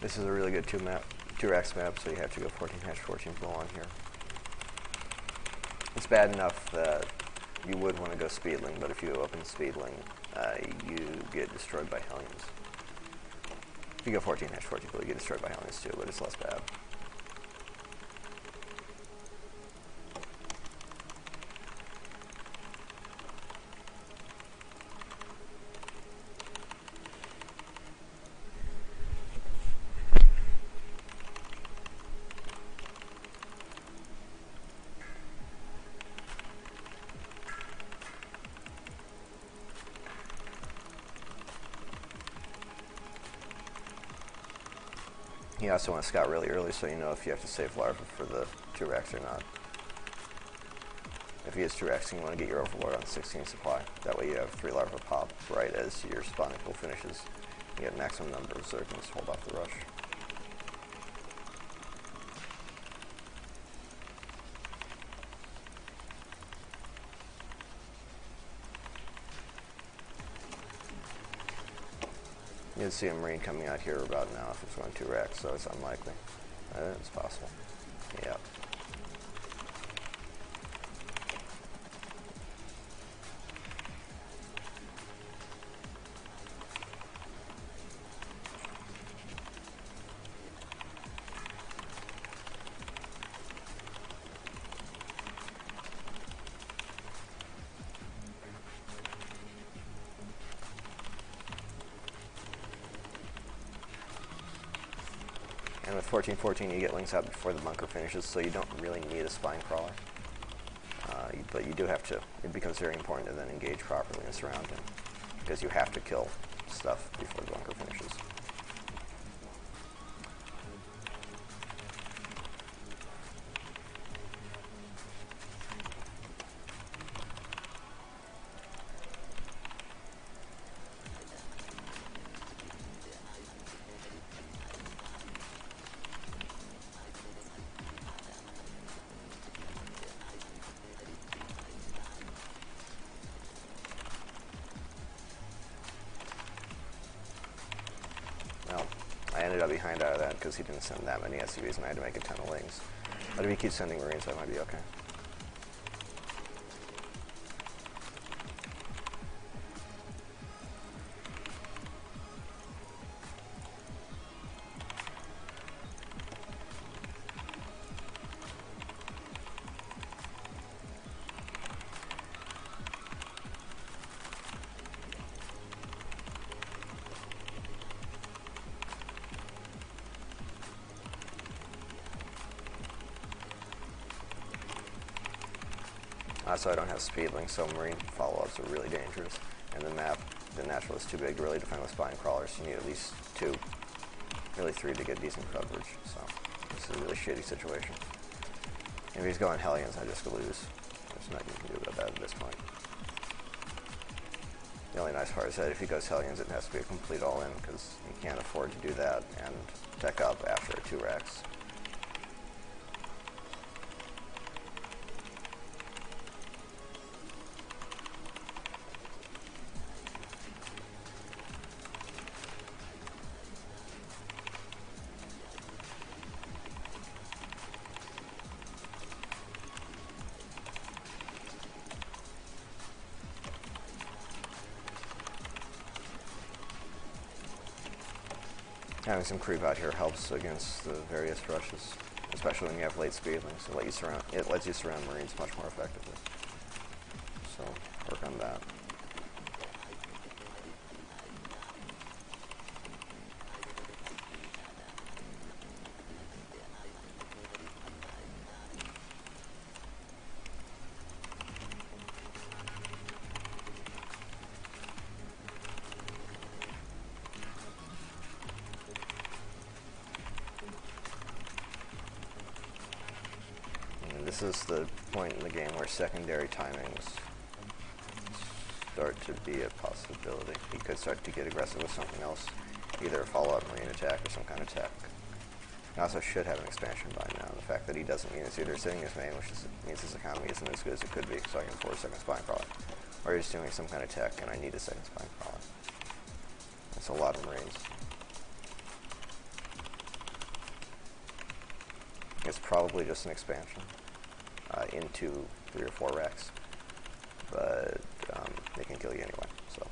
This is a really good 2-rax map, so you have to go 14-14 full on here. It's bad enough that you would want to go Speedling, but if you go up in Speedling, you get destroyed by Hellions. If you go 14-14 full, you get destroyed by Hellions too, but it's less bad. You also want to scout really early so you know if you have to save larva for the 2-rax or not. If he is 2-raxing, you want to get your Overlord on 16 supply. That way you have 3 larva pop right as your spawning pool finishes. You get maximum number of Zerglings to hold off the rush. You'd see a Marine coming out here about now if it's going 2-rax, so it's unlikely. It's possible. Yeah. And with 14-14, you get Lings out before the bunker finishes, so you don't really need a Spine Crawler. But you do have to. It becomes very important to then engage properly and surround him, because you have to kill stuff before the bunker finishes. Well, I ended up behind out of that because he didn't send that many SCVs and I had to make a ton of Lings. But if he keeps sending Marines, that might be okay. So I don't have Speedling, so Marine follow-ups are really dangerous. And the map, the natural is too big to really defend with Spine Crawlers. You need at least 2, really 3 to get decent coverage. So this is a really shitty situation. If he's going Hellions, I just lose. There's nothing you can do about that at this point. The only nice part is that if he goes Hellions, it has to be a complete all-in, because you can't afford to do that and tech up after a 2-rax. Having some creep out here helps against the various rushes, especially when you have late Speedlings. It lets you surround Marines much more effectively. So work on that. This is the point in the game where secondary timings start to be a possibility. He could start to get aggressive with something else, either a follow-up Marine attack or some kind of tech. He also should have an expansion by now. The fact that he doesn't mean it's either sitting his main, which means his economy isn't as good as it could be, so I can afford a second Spine Crawler, or he's doing some kind of tech and I need a second Spine Crawler. That's a lot of Marines. It's probably just an expansion into 3 or 4 racks, but they can kill you anyway, so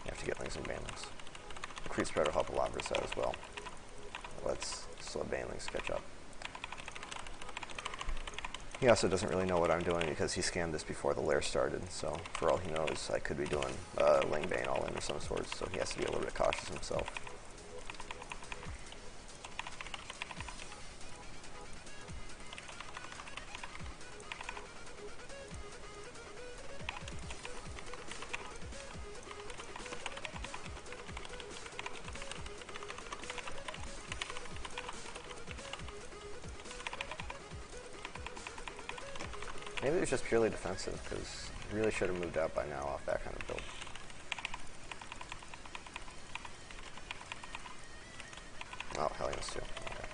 you have to get links and banelings. The creep spread will help a lot versus that as well. Let's let banelings catch up. He also doesn't really know what I'm doing because he scanned this before the lair started, so for all he knows, I could be doing Ling Bane all in of some sort, so he has to be a little bit cautious himself. Maybe it was just purely defensive, because he really should have moved out by now off that kind of build. Oh, Hellions too. Okay.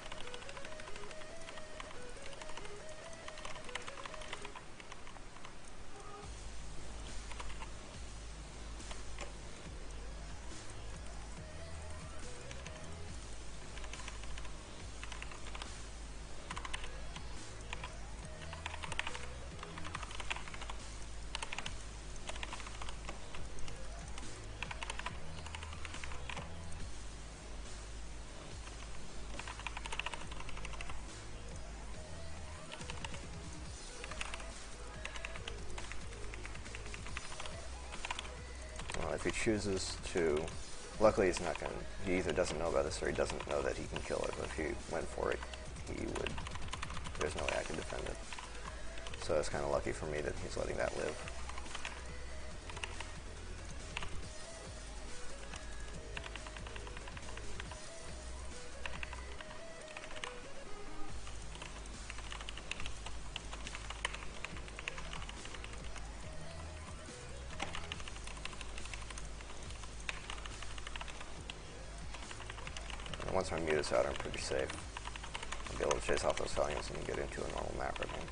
If he chooses to, luckily he's not going to, he either doesn't know about this or he doesn't know that he can kill it, but if he went for it, he would, there's no way I can defend it. So it's kind of lucky for me that he's letting that live. Once my mute is out, I'm pretty safe. I'll be able to chase off those Hellions and get into a normal macro game.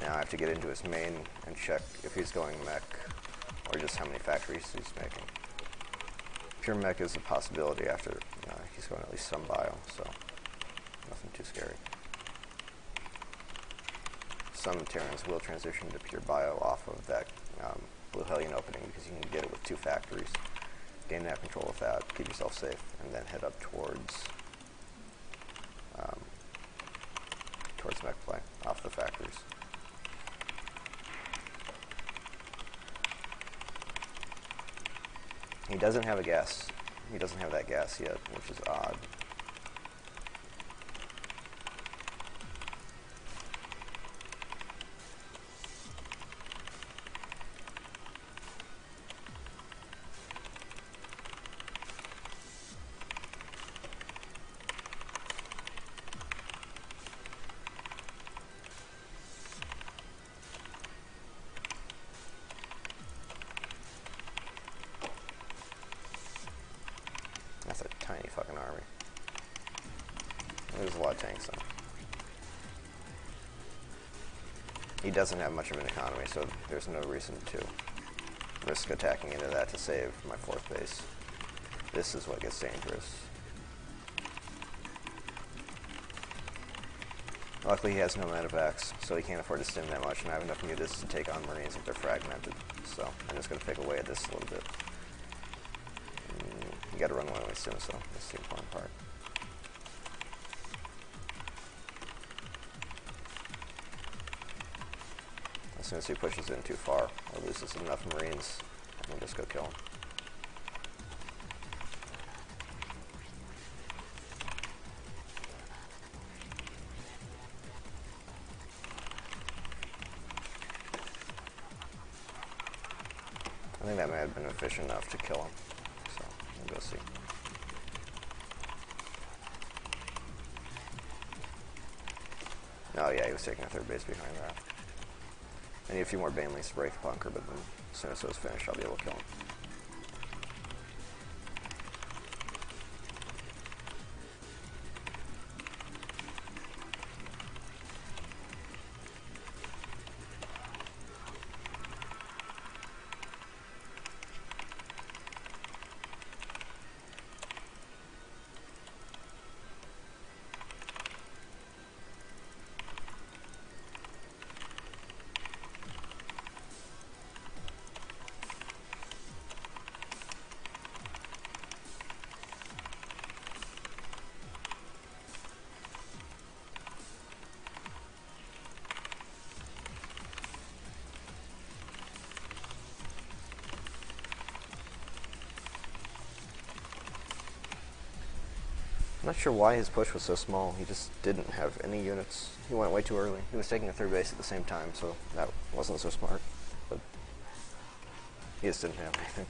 Now I have to get into his main and check if he's going mech or just how many factories he's making. Pure mech is a possibility after he's going at least some bio, so nothing too scary. Some Terrans will transition to pure bio off of that blue Hellion opening because you can get it with 2 factories. Gain that control with that, keep yourself safe, and then head up towards mech play off the factories. He doesn't have a gas. He doesn't have that gas yet, which is odd. That's a tiny fucking army. There's a lot of tanks on. He doesn't have much of an economy, so there's no reason to risk attacking into that to save my 4th base. This is what gets dangerous. Luckily he has no medevacs, so he can't afford to stim that much, and I have enough mutas to take on Marines if they're fragmented. So I'm just going to pick away at this a little bit. You gotta run one way soon, so that's the important part. As soon as he pushes in too far or loses enough Marines, I can just go kill him. I think that may have been efficient enough to kill him. So, we'll go see. Oh yeah, he was taking a third base behind that. I need a few more Baneleys to break the bunker, but then as soon as those finish, I'll be able to kill him. I'm not sure why his push was so small. He just didn't have any units. He went way too early. He was taking a third base at the same time, so that wasn't so smart. But he just didn't have anything.